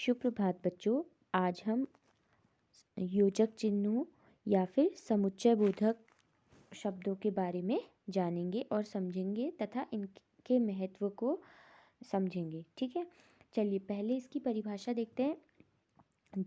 सुप्रभात बच्चों। आज हम योजक चिन्हों या फिर समुच्चय बोधक शब्दों के बारे में जानेंगे और समझेंगे तथा इनके महत्व को समझेंगे। ठीक है, चलिए पहले इसकी परिभाषा देखते हैं।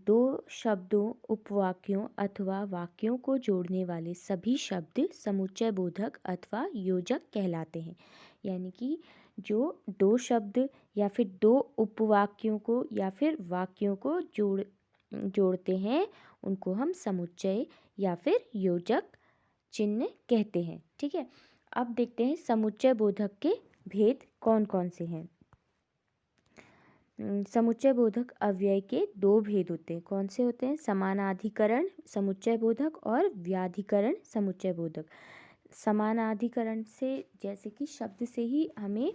दो शब्दों, उपवाक्यों अथवा वाक्यों को जोड़ने वाले सभी शब्द समुच्चय बोधक अथवा योजक कहलाते हैं। यानी कि जो दो शब्द या फिर दो उपवाक्यों को या फिर वाक्यों को जोड़ते हैं उनको हम समुच्चय या फिर योजक चिन्ह कहते हैं। ठीक है, अब देखते हैं समुच्चय बोधक के भेद कौन कौन से हैं। समुच्चय बोधक अव्यय के दो भेद होते हैं। कौन से होते हैं? समानाधिकरण समुच्चय बोधक और व्याधिकरण समुच्चय बोधक। समानाधिकरण से जैसे कि शब्द से ही हमें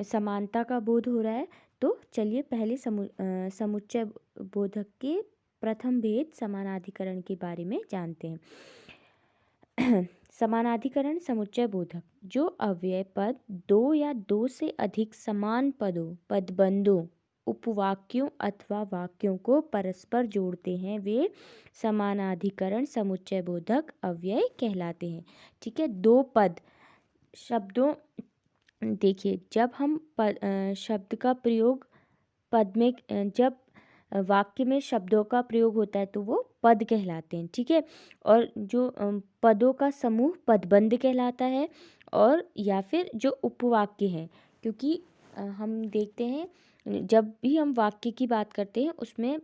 समानता का बोध हो रहा है, तो चलिए पहले समुच्चय बोधक के प्रथम भेद समानाधिकरण के बारे में जानते हैं। समानाधिकरण समुच्चय बोधक जो अव्यय पद दो या दो से अधिक समान पदों, पदबंधों, उपवाक्यों अथवा वाक्यों को परस्पर जोड़ते हैं वे समानाधिकरण समुच्चय बोधक अव्यय कहलाते हैं। ठीक है, दो पद शब्दों, देखिए जब हम शब्द का प्रयोग पद में जब वाक्य में शब्दों का प्रयोग होता है तो वो पद कहलाते हैं। ठीक है, और जो पदों का समूह पदबंध कहलाता है, और या फिर जो उपवाक्य हैं, क्योंकि हम देखते हैं जब भी हम वाक्य की बात करते हैं उसमें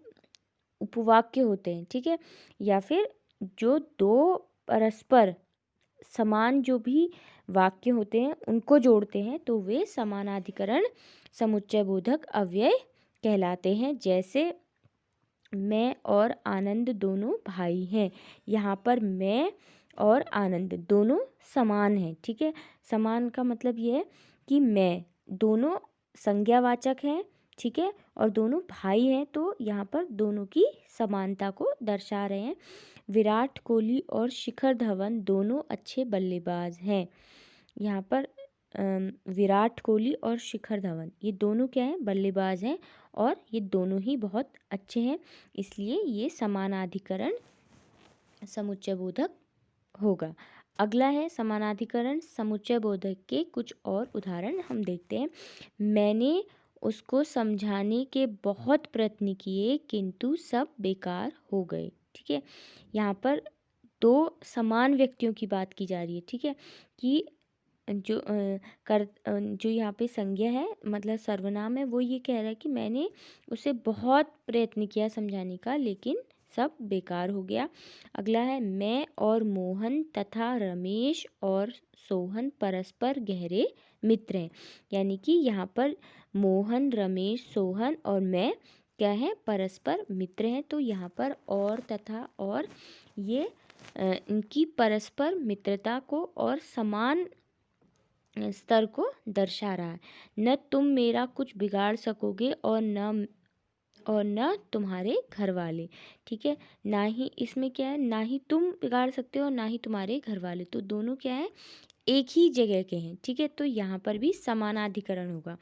उपवाक्य होते हैं। ठीक है, या फिर जो दो परस्पर समान जो भी वाक्य होते हैं उनको जोड़ते हैं तो वे समानाधिकरण समुच्चय बोधक अव्यय कहलाते हैं। जैसे मैं और आनंद दोनों भाई हैं। यहाँ पर मैं और आनंद दोनों समान हैं। ठीक है, समान का मतलब ये है कि मैं दोनों संज्ञावाचक हैं। ठीक है, और दोनों भाई हैं, तो यहाँ पर दोनों की समानता को दर्शा रहे हैं। विराट कोहली और शिखर धवन दोनों अच्छे बल्लेबाज हैं। यहाँ पर विराट कोहली और शिखर धवन ये दोनों क्या हैं? बल्लेबाज हैं, और ये दोनों ही बहुत अच्छे हैं, इसलिए ये समानाधिकरण समुच्चय बोधक होगा। अगला है समानाधिकरण समुच्चय बोधक के कुछ और उदाहरण हम देखते हैं। मैंने उसको समझाने के बहुत प्रयत्न किए किंतु सब बेकार हो गए। ठीक है, यहाँ पर दो समान व्यक्तियों की बात की जा रही है। ठीक है, कि जो यहाँ पे संज्ञा है मतलब सर्वनाम है, वो ये कह रहा है कि मैंने उसे बहुत प्रयत्न किया समझाने का लेकिन सब बेकार हो गया। अगला है मैं और मोहन तथा रमेश और सोहन परस्पर गहरे मित्र हैं। यानी कि यहाँ पर मोहन, रमेश, सोहन और मैं क्या है? परस्पर मित्र हैं। तो यहाँ पर और तथा और ये इनकी परस्पर मित्रता को और समान स्तर को दर्शा रहा है। न तुम मेरा कुछ बिगाड़ सकोगे और न तुम्हारे घर वाले। ठीक है, ना ही इसमें क्या है? ना ही तुम बिगाड़ सकते हो और ना ही तुम्हारे घर वाले, तो दोनों क्या है? एक ही जगह के हैं। ठीक है, तो यहाँ पर भी समानाधिकरण होगा।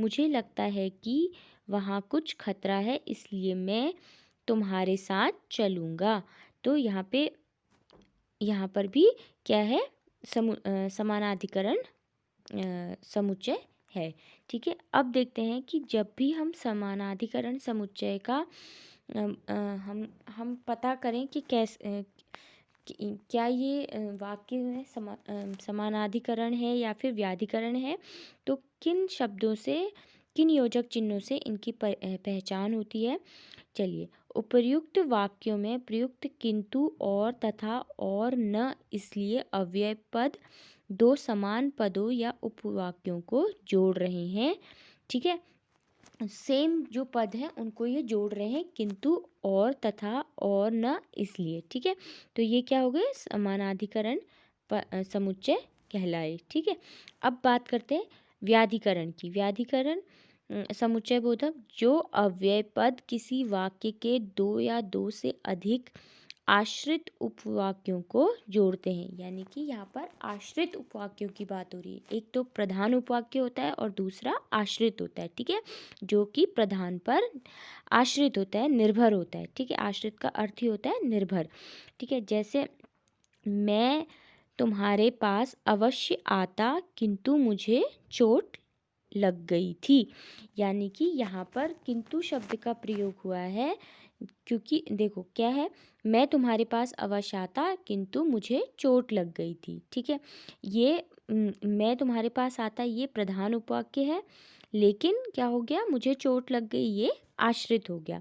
मुझे लगता है कि वहाँ कुछ खतरा है इसलिए मैं तुम्हारे साथ चलूँगा। तो यहाँ पर भी क्या है? समानाधिकरण समुच्चय है। ठीक है, अब देखते हैं कि जब भी हम समानाधिकरण समुच्चय का हम पता करें कि क्या ये वाक्य में समानाधिकरण है या फिर व्याधिकरण है, तो किन शब्दों से, किन योजक चिन्हों से इनकी पहचान होती है। चलिए, उपर्युक्त वाक्यों में प्रयुक्त किंतु और तथा और न इसलिए अव्यय पद दो समान पदों या उपवाक्यों को जोड़ रहे हैं। ठीक है, सेम जो पद हैं उनको ये जोड़ रहे हैं, किंतु और तथा और न इसलिए। ठीक है, तो ये क्या हो गए? समानाधिकरण समुच्चय कहलाए। ठीक है, अब बात करते हैं व्याधिकरण की। व्याधिकरण समुच्चय बोधक जो अव्यय पद किसी वाक्य के दो या दो से अधिक आश्रित उपवाक्यों को जोड़ते हैं। यानी कि यहाँ पर आश्रित उपवाक्यों की बात हो रही है। एक तो प्रधान उपवाक्य होता है और दूसरा आश्रित होता है, ठीक है, जो कि प्रधान पर आश्रित होता है, निर्भर होता है, ठीक है। आश्रित का अर्थ ही होता है निर्भर, ठीक है। जैसे मैं तुम्हारे पास अवश्य आता किंतु मुझे चोट लग गई थी। यानी कि यहाँ पर किंतु शब्द का प्रयोग हुआ है, क्योंकि देखो क्या है, मैं तुम्हारे पास अवश्य आता किंतु मुझे चोट लग गई थी, ठीक है। ये मैं तुम्हारे पास आता ये प्रधान उपवाक्य है, लेकिन क्या हो गया, मुझे चोट लग गई, ये आश्रित हो गया।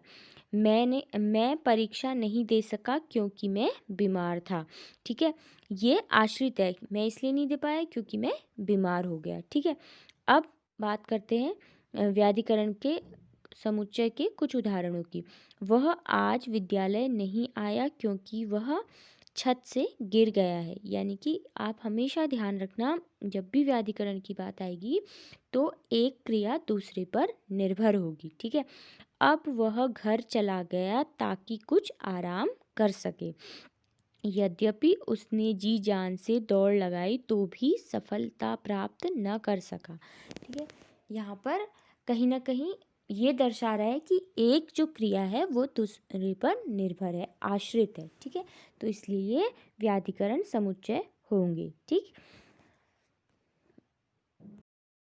मैं परीक्षा नहीं दे सका क्योंकि मैं बीमार था, ठीक है। ये आश्रित है, मैं इसलिए नहीं दे पाया क्योंकि मैं बीमार हो गया, ठीक है। अब बात करते हैं व्याधिकरण के समुच्चय के कुछ उदाहरणों की। वह आज विद्यालय नहीं आया क्योंकि वह छत से गिर गया है। यानी कि आप हमेशा ध्यान रखना, जब भी व्याधिकरण की बात आएगी तो एक क्रिया दूसरे पर निर्भर होगी, ठीक है। अब वह घर चला गया ताकि कुछ आराम कर सके। यद्यपि उसने जी जान से दौड़ लगाई तो भी सफलता प्राप्त न कर सका, ठीक है। यहाँ पर कहीं ना कहीं ये दर्शा रहा है कि एक जो क्रिया है वो दूसरे पर निर्भर है, आश्रित है, ठीक है। तो इसलिए ये व्याधिकरण समुच्चय होंगे, ठीक।